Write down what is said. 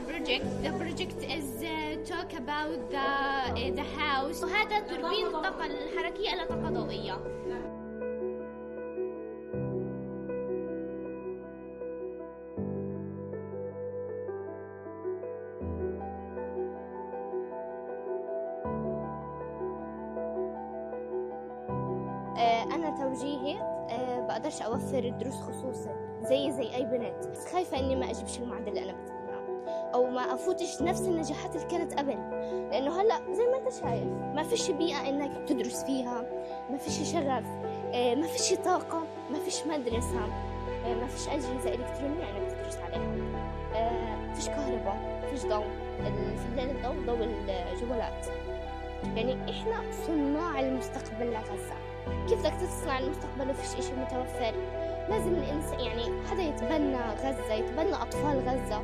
project. The project is talk about the house. وهذا توربين الطاقة الحركية إلى طاقة ضوئية. أنا توجيهي بقدرش أوفر دروس خصوصي زي أي بنت، بس خايفة إني ما أجيبش المعدل اللي أنا بتمناه أو ما أفوتش نفس النجاحات اللي كانت قبل، لأنه هلأ زي ما أنت شايف ما فيش بيئة إنك تدرس فيها، ما فيش شغف، ما فيش طاقة، ما فيش مدرسة، ما فيش أجهزة إلكترونية إنك تدرس عليها، ما فيش كهرباء، ما فيش ضوء، في الليل الضوء ضوء الجوالات. يعني إحنا صناع المستقبل لغزة. كيف بدك تصنع المستقبل وفيش إشي متوفر؟ لازم الإنسان يعني حدا يتبنى غزة، يتبنى أطفال غزة.